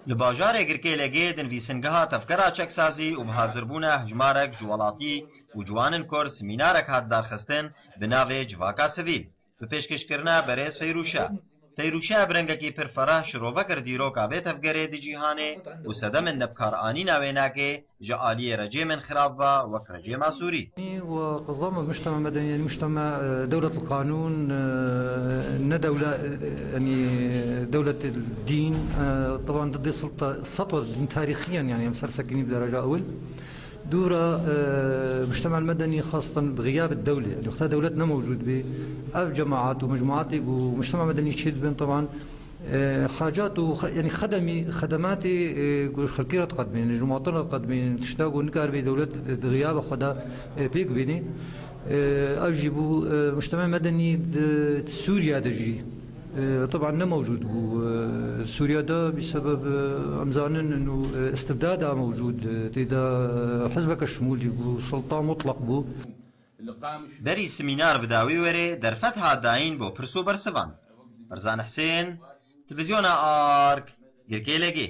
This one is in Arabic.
لباجارێ گرکەی لەگێ دنویسنگەها تەفکەرا چەکسازی و بەهازربوونە هژمارێک جوڵاتی و جوانن کۆر سمینارێک هات دارخستن بناوێ جواکا سڤیل بە پێشکەشکردنا بەرێز فەیروشە برنگێکی پرفەرە شرۆڤەکرد دیرۆکا بێ تەفگەرێ دجیهانێ و سەدە من نەبکارانی ناوێناکێ جە ئالیە رەجێ من خراپە وەک رەجێ ماسووری وقضام المجتمع المدني يعني مجتمع دولة القانون ندولة يعني دولة الدين طبعا ضد سطوة الدين تاريخيا يعني مسرسكين بدرجة أول دورة المجتمع المدني خاصة بغياب الدولة يعني وقتها دولتنا موجود به أو جماعات ومجموعات ومجتمع مدني يشهد بين طبعا حاجات يعني خدماتي خلقيرة تقدمين يعني جماعتنا تقدمين تشتاقوا نكار بدولة غياب خدا بيك بيني أجيبوا مجتمع مدني سوريا دجي طبعا ما موجود سوريا ده بسبب امزانن انه استبدادها موجود تيدا حزبك الشمولي وسلطان مطلق بو بەری سمینار بداوی وەرێ دەرفەت هاداین بۆ پرس و بەرسەوان بەرزان حسێن تلڤیزیۆنە ئارک گرکەی لەگێ